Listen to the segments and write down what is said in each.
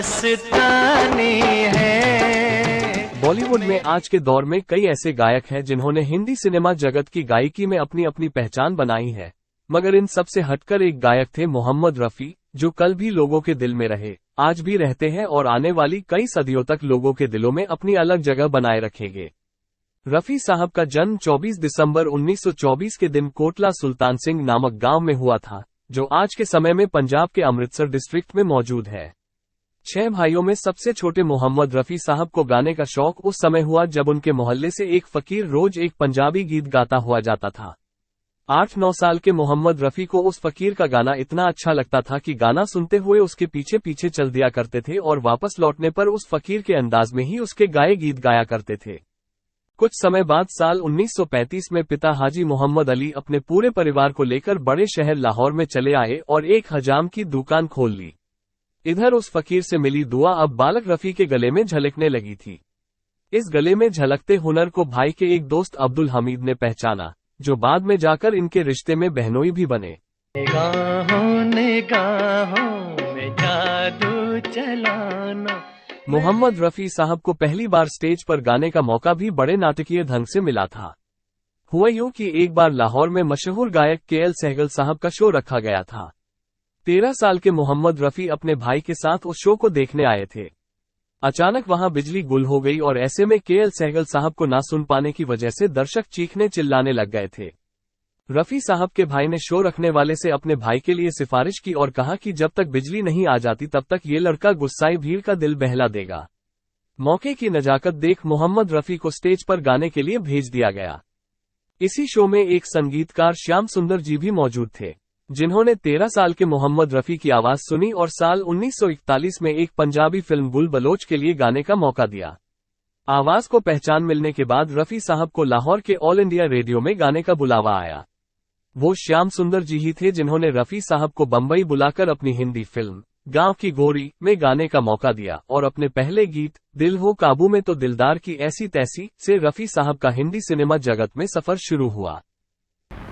मस्तानी है। बॉलीवुड में आज के दौर में कई ऐसे गायक हैं जिन्होंने हिंदी सिनेमा जगत की गायकी में अपनी अपनी पहचान बनाई है, मगर इन सब से हटकर एक गायक थे मोहम्मद रफी, जो कल भी लोगों के दिल में रहे, आज भी रहते हैं और आने वाली कई सदियों तक लोगों के दिलों में अपनी अलग जगह बनाए रखेंगे। रफी साहब का जन्म 24 दिसंबर 1924 के दिन कोटला सुल्तान सिंह नामक गांव में हुआ था, जो आज के समय में पंजाब के अमृतसर डिस्ट्रिक्ट में मौजूद है। 6 भाइयों में सबसे छोटे मोहम्मद रफी साहब को गाने का शौक उस समय हुआ जब उनके मोहल्ले से एक फकीर रोज एक पंजाबी गीत गाता हुआ जाता था। 8-9 साल के मोहम्मद रफी को उस फकीर का गाना इतना अच्छा लगता था कि गाना सुनते हुए उसके पीछे पीछे चल दिया करते थे और वापस लौटने पर उस फकीर के अंदाज में ही उसके गाए गीत गाया करते थे। कुछ समय बाद साल 1935 में पिता हाजी मोहम्मद अली अपने पूरे परिवार को लेकर बड़े शहर लाहौर में चले आए और एक हजाम की दुकान खोल ली। इधर उस फकीर से मिली दुआ अब बालक रफी के गले में झलकने लगी थी। इस गले में झलकते हुनर को भाई के एक दोस्त अब्दुल हमीद ने पहचाना, जो बाद में जाकर इनके रिश्ते में बहनोई भी बने। निगाहों में जादू चलाना। मोहम्मद रफी साहब को पहली बार स्टेज पर गाने का मौका भी बड़े नाटकीय ढंग से मिला था। हुआ यूं कि एक बार लाहौर में मशहूर गायक केएल सहगल साहब का शो रखा गया था। 13 साल के मोहम्मद रफी अपने भाई के साथ उस शो को देखने आए थे। अचानक वहां बिजली गुल हो गई और ऐसे में केएल सहगल साहब को ना सुन पाने की वजह से दर्शक चीखने चिल्लाने लग गए थे। रफी साहब के भाई ने शो रखने वाले से अपने भाई के लिए सिफारिश की और कहा कि जब तक बिजली नहीं आ जाती तब तक ये लड़का गुस्साई भीड़ का दिल बहला देगा। मौके की नजाकत देख मोहम्मद रफी को स्टेज पर गाने के लिए भेज दिया गया। इसी शो में एक संगीतकार श्याम सुंदर जी भी मौजूद थे, जिन्होंने 13 साल के मोहम्मद रफी की आवाज सुनी और साल 1941 में एक पंजाबी फिल्म बुल बलोच के लिए गाने का मौका दिया। आवाज को पहचान मिलने के बाद रफी साहब को लाहौर के ऑल इंडिया रेडियो में गाने का बुलावा आया। वो श्याम सुंदर जी ही थे जिन्होंने रफी साहब को बंबई बुलाकर अपनी हिंदी फिल्म गांव की गोरी में गाने का मौका दिया और अपने पहले गीत दिल हो काबू में तो दिलदार की ऐसी तैसी से रफी साहब का हिंदी सिनेमा जगत में सफर शुरू हुआ।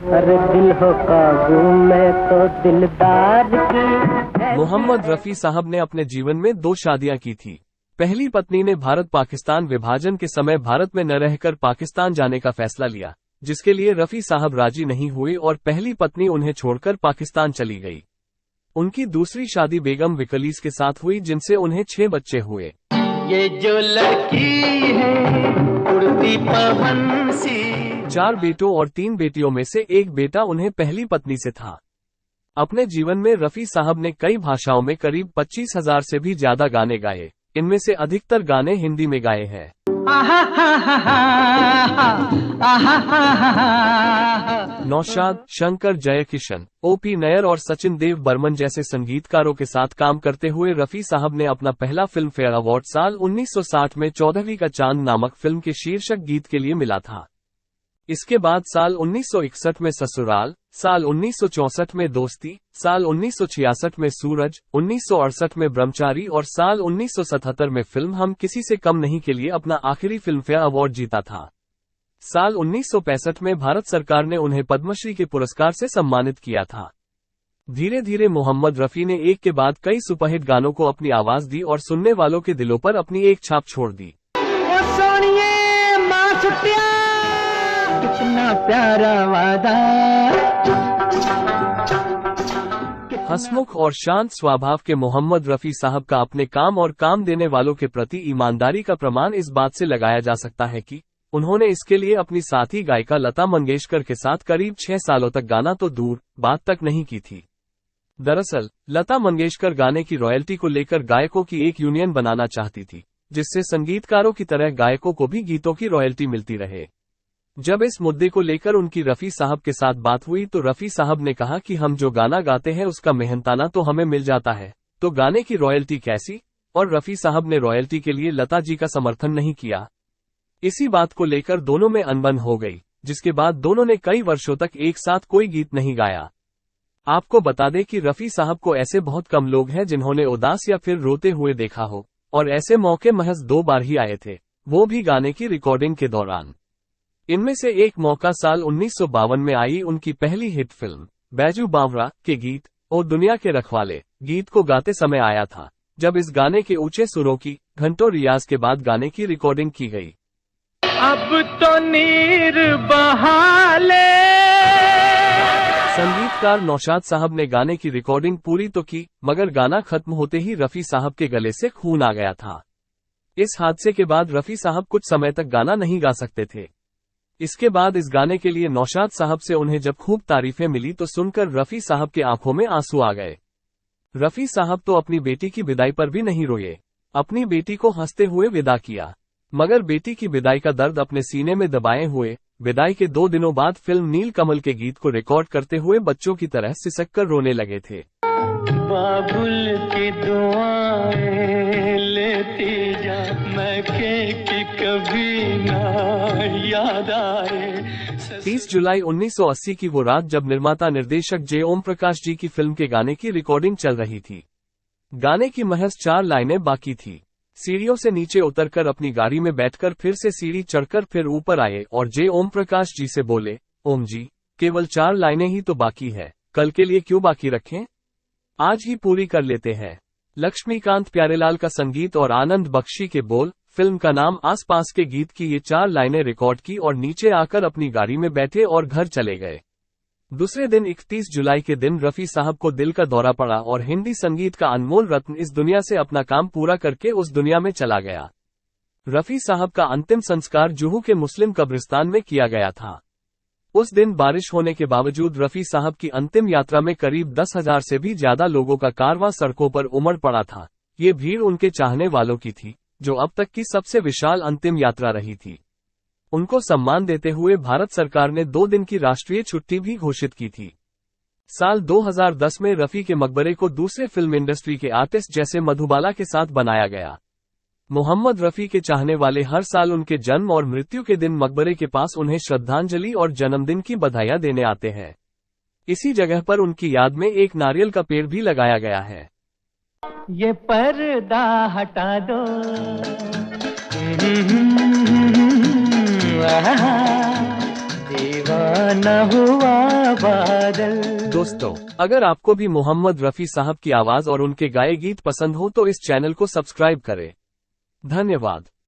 अरे दिल हो काबू में तो दिलदार की। मोहम्मद रफी साहब ने अपने जीवन में 2 शादियां की थी। पहली पत्नी ने भारत पाकिस्तान विभाजन के समय भारत में न रहकर पाकिस्तान जाने का फैसला लिया, जिसके लिए रफी साहब राजी नहीं हुए और पहली पत्नी उन्हें छोड़कर पाकिस्तान चली गई। उनकी दूसरी शादी बेगम विकलीस के साथ हुई, जिनसे उन्हें 6 बच्चे हुए। ये जो लड़की है उड़ती पवन सी। 4 बेटों और 3 बेटियों में से एक बेटा उन्हें पहली पत्नी से था। अपने जीवन में रफी साहब ने कई भाषाओं में करीब 25,000 से भी ज्यादा गाने गाए। इनमें से अधिकतर गाने हिंदी में गाए हैं। नौशाद, शंकर जयकिशन, ओपी नयर और सचिन देव बर्मन जैसे संगीतकारों के साथ काम करते हुए रफी साहब ने अपना पहला फिल्म फेयर अवार्ड साल 1960 में 14वीं का चांद नामक फिल्म के शीर्षक गीत के लिए मिला था। इसके बाद साल 1961 में ससुराल, साल 1964 में दोस्ती, साल 1966 में सूरज, 1968 में ब्रह्मचारी और साल 1977 में फिल्म हम किसी से कम नहीं के लिए अपना आखिरी फिल्मफेयर अवार्ड जीता था। साल 1965 में भारत सरकार ने उन्हें पद्मश्री के पुरस्कार से सम्मानित किया था। धीरे धीरे मोहम्मद रफी ने एक के बाद कई सुपरहिट गानों को अपनी आवाज दी और सुनने वालों के दिलों पर अपनी एक छाप छोड़ दी। कितना प्यारा वादा। हंसमुख और शांत स्वभाव के मोहम्मद रफी साहब का अपने काम और काम देने वालों के प्रति ईमानदारी का प्रमाण इस बात से लगाया जा सकता है कि उन्होंने इसके लिए अपनी साथी गायिका लता मंगेशकर के साथ करीब 6 सालों तक गाना तो दूर बात तक नहीं की थी। दरअसल लता मंगेशकर गाने की रॉयल्टी को लेकर गायकों की एक यूनियन बनाना चाहती थी, जिससे संगीतकारों की तरह गायकों को भी गीतों की रॉयल्टी मिलती रहे। जब इस मुद्दे को लेकर उनकी रफी साहब के साथ बात हुई तो रफी साहब ने कहा कि हम जो गाना गाते हैं उसका मेहनताना तो हमें मिल जाता है, तो गाने की रॉयल्टी कैसी। और रफी साहब ने रॉयल्टी के लिए लता जी का समर्थन नहीं किया। इसी बात को लेकर दोनों में अनबन हो गई, जिसके बाद दोनों ने कई वर्षों तक एक साथ कोई गीत नहीं गाया। आपको बता दें कि रफी साहब को ऐसे बहुत कम लोग हैं जिन्होंने उदास या फिर रोते हुए देखा हो, और ऐसे मौके महज 2 बार ही आए थे, वो भी गाने की रिकॉर्डिंग के दौरान। इनमें से एक मौका साल 1952 में आई उनकी पहली हिट फिल्म बैजू बावरा के गीत ओ दुनिया के रखवाले गीत को गाते समय आया था, जब इस गाने के ऊंचे सुरों की घंटों रियाज के बाद गाने की रिकॉर्डिंग की गई। अब तो नीर बहाले। संगीतकार नौशाद साहब ने गाने की रिकॉर्डिंग पूरी तो की, मगर गाना खत्म होते ही रफी साहब के गले से खून आ गया था। इस हादसे के बाद रफी साहब कुछ समय तक गाना नहीं गा सकते थे। इसके बाद इस गाने के लिए नौशाद साहब से उन्हें जब खूब तारीफें मिली तो सुनकर रफी साहब के आंखों में आंसू आ गए। रफी साहब तो अपनी बेटी की विदाई पर भी नहीं रोए, अपनी बेटी को हंसते हुए विदा किया, मगर बेटी की विदाई का दर्द अपने सीने में दबाए हुए विदाई के 2 दिनों बाद फिल्म नील कमल के गीत को रिकॉर्ड करते हुए बच्चों की तरह सिसक कर रोने लगे थे। बाबुल की दुआएं लेती जा, मैं कि कभी ना याद आए। 30 जुलाई 1980 की वो रात जब निर्माता निर्देशक जे ओम प्रकाश जी की फिल्म के गाने की रिकॉर्डिंग चल रही थी। गाने की महज 4 लाइनें बाकी थी। सीढ़ियों से नीचे उतरकर अपनी गाड़ी में बैठकर फिर से सीढ़ी चढ़कर फिर ऊपर आए और जे ओम प्रकाश जी से बोले, ओम जी, केवल 4 लाइनें ही तो बाकी है, कल के लिए क्यों बाकी रखें, आज ही पूरी कर लेते हैं। लक्ष्मीकांत प्यारेलाल का संगीत और आनंद बख्शी के बोल, फिल्म का नाम आस पास के गीत की ये 4 लाइनें रिकॉर्ड की और नीचे आकर अपनी गाड़ी में बैठे और घर चले गए। दूसरे दिन 31 जुलाई के दिन रफी साहब को दिल का दौरा पड़ा और हिंदी संगीत का अनमोल रत्न इस दुनिया से अपना काम पूरा करके उस दुनिया में चला गया। रफी साहब का अंतिम संस्कार जुहू के मुस्लिम कब्रिस्तान में किया गया था। उस दिन बारिश होने के बावजूद रफी साहब की अंतिम यात्रा में करीब 10,000 से भी ज्यादा लोगों का कारवां सड़कों पर उमड़ पड़ा था। ये भीड़ उनके चाहने वालों की थी, जो अब तक की सबसे विशाल अंतिम यात्रा रही थी। उनको सम्मान देते हुए भारत सरकार ने 2 दिन की राष्ट्रीय छुट्टी भी घोषित की थी। साल 2010 में रफी के मकबरे को दूसरे फिल्म इंडस्ट्री के आर्टिस्ट जैसे मधुबाला के साथ बनाया गया। मोहम्मद रफी के चाहने वाले हर साल उनके जन्म और मृत्यु के दिन मकबरे के पास उन्हें श्रद्धांजलि और जन्मदिन की बधाइयां देने आते हैं। इसी जगह पर उनकी याद में एक नारियल का पेड़ भी लगाया गया है। ये पर्दा हटा दो, दीवाना हुआ बादल। दोस्तों, अगर आपको भी मोहम्मद रफी साहब की आवाज और उनके गाए गीत पसंद हो तो इस चैनल को सब्सक्राइब करें। धन्यवाद।